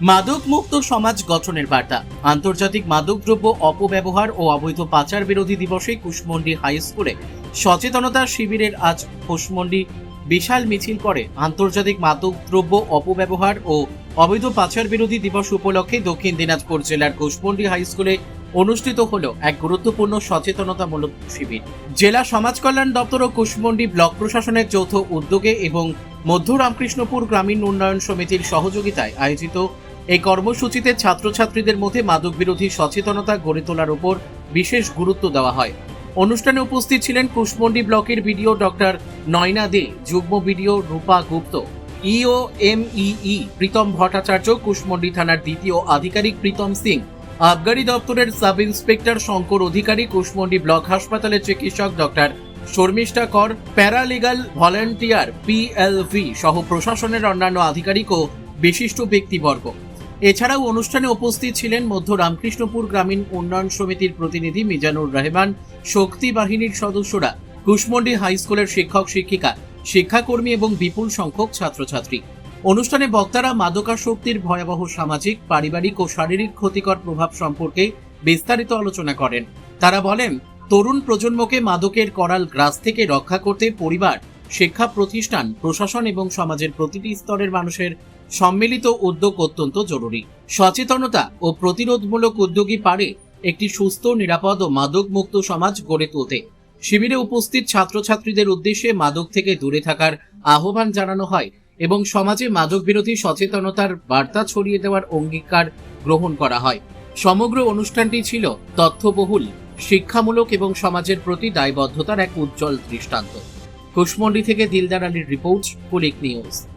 মাদক মুক্ত সমাজ গঠনের বার্তা। আন্তর্জাতিক মাদকদ্রব্য অপব্যবহার ও অবৈধ পাচার বিরোধী দিবসে কুশমন্ডি হাই স্কুলে সচেতনতা শিবিরের আজ কুশমন্ডি বিশাল মিছিল করে। আন্তর্জাতিক মাদকদ্রব্য অপব্যবহার ও অবৈধ পাচার বিরোধী দিবস উপলক্ষে দক্ষিণ দিনাজপুর জেলার কুশমন্ডি হাই স্কুলে অনুষ্ঠিত হলো এক গুরুত্বপূর্ণ সচেতনতামূলক শিবির। জেলা সমাজ কল্যাণ দপ্তর ও কুশমন্ডি ব্লক প্রশাসনের যৌথ উদ্যোগে এবং মধ্য রামকৃষ্ণপুর গ্রামীণ উন্নয়ন সমিতির সহযোগিতায় আয়োজিত এই কর্মসূচিতে ছাত্রছাত্রীদের মধ্যে মাদক বিরোধী সচেতনতা গড়ে তোলার উপর বিশেষ গুরুত্ব দেওয়া হয়। অনুষ্ঠানে উপস্থিত ছিলেন কুশমন্ডি ব্লকের বিডিও ডক্টর নয়না দে, যুগ্ম বিডিও রূপা গুপ্ত, ইও এমইই প্রীতম ভট্টাচার্য, কুশমন্ডি থানার দ্বিতীয় আধিকারিক প্রীতম সিং, আবগারি দপ্তরের সাব ইন্সপেক্টর শঙ্কর অধিকারী, কুশমন্ডি ব্লক হাসপাতালের চিকিৎসক ডক্টর শর্মিষ্ঠা কর, প্যারালিগাল ভলান্টিয়ার পিএলভি সহ প্রশাসনের অন্যান্য আধিকারিক ও বিশিষ্ট ব্যক্তিবর্গ। এছাড়াও অনুষ্ঠানে উপস্থিত ছিলেন মধ্য রামকৃষ্ণপুর গ্রামীণ উন্নয়ন সমিতির প্রতিনিধি মিজানুর রহমান, শক্তি বাহিনীর সদস্যরা, কুশমন্ডি হাই স্কুলের শিক্ষক শিক্ষিকা, শিক্ষাকর্মী এবং বিপুল সংখ্যক ছাত্রছাত্রী। অনুষ্ঠানে বক্তারা মাদকাসক্তির ভয়াবহ সামাজিক, পারিবারিক ও শারীরিক ক্ষতিকর প্রভাব সম্পর্কে বিস্তারিত আলোচনা করেন। তারা বলেন, তরুণ প্রজন্মকে মাদকের করাল গ্রাস থেকে রক্ষা করতে পরিবার, শিক্ষা প্রতিষ্ঠান, প্রশাসন এবং সমাজের প্রতিটি স্তরের মানুষের সম্মিলিত উদ্যোগ অত্যন্ত জরুরি। সচেতনতা ও প্রতিরোধমূলক উদ্যোগই পারে একটি সুস্থ, নিরাপদ ও মাদক মুক্ত সমাজ গড়ে তুলতে। শিবিরে উপস্থিত ছাত্রছাত্রীদের উদ্দেশ্যে মাদক থেকে দূরে থাকার আহ্বান জানানো হয় এবং সমাজে মাদক বিরোধী সচেতনতার বার্তা ছড়িয়ে দেওয়ার অঙ্গীকার গ্রহণ করা হয়। সমগ্র অনুষ্ঠানটি ছিল তথ্যবহুল, শিক্ষামূলক এবং সমাজের প্রতি দায়বদ্ধতার এক উজ্জ্বল দৃষ্টান্ত। কুশমন্ডি থেকে দিলদার আলীর রিপোর্ট, পুলিক নিউজ।